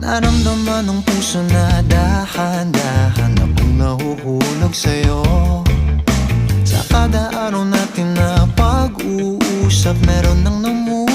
Naramdaman ng puso na dahan-dahan akong nahuhulog sa'yo. Sa kada araw natin na pag-uusap, meron nang namumuo